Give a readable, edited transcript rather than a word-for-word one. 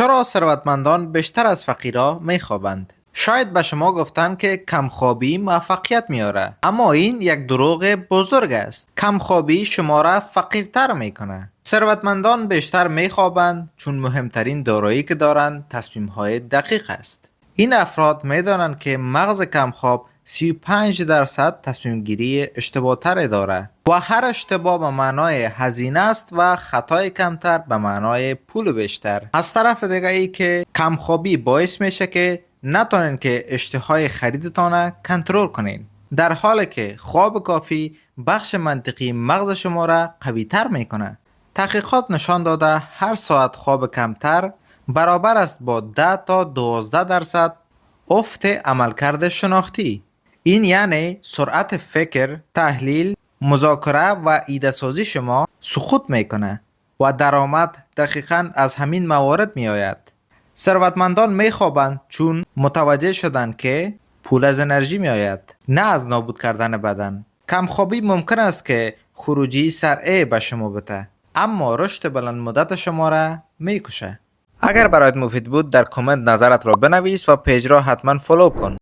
چرا ثروتمندان بیشتر از فقیرها میخوابند؟ شاید به شما گفتند که کمخوابی موفقیت میاره، اما این یک دروغ بزرگ است. کمخوابی شما را فقیرتر میکنه. ثروتمندان بیشتر میخوابند چون مهمترین دارایی که دارند تصمیم‌های دقیق است. این افراد میدانند که مغز کمخواب 35% تصمیم گیری اشتباه تر داره و هر اشتباه به معنای هزینه است و خطای کمتر به معنای پول بیشتر. از طرف دیگه ای که کمخوابی باعث میشه که نتونین که اشتهای خریدتان کنترل کنین، در حالی که خواب کافی بخش منطقی مغز شما را قوی تر میکنه. تحقیقات نشان داده هر ساعت خواب کمتر برابر است با 10 تا 12% افت عملکرد شناختی. این یعنی سرعت فکر، تحلیل، مذاکره و ایده سازی شما سقوط میکنه و درآمد دقیقاً از همین موارد می آید. ثروتمندان می خوابند چون متوجه شدند که پول از انرژی می آید، نه از نابود کردن بدن. کمخوابی ممکن است که خروجی سرعه به شما بده، اما رشد بلند مدت شما را می کشه. اگر برایت مفید بود در کامنت نظرت را بنویس و پیج را حتما فالو کن.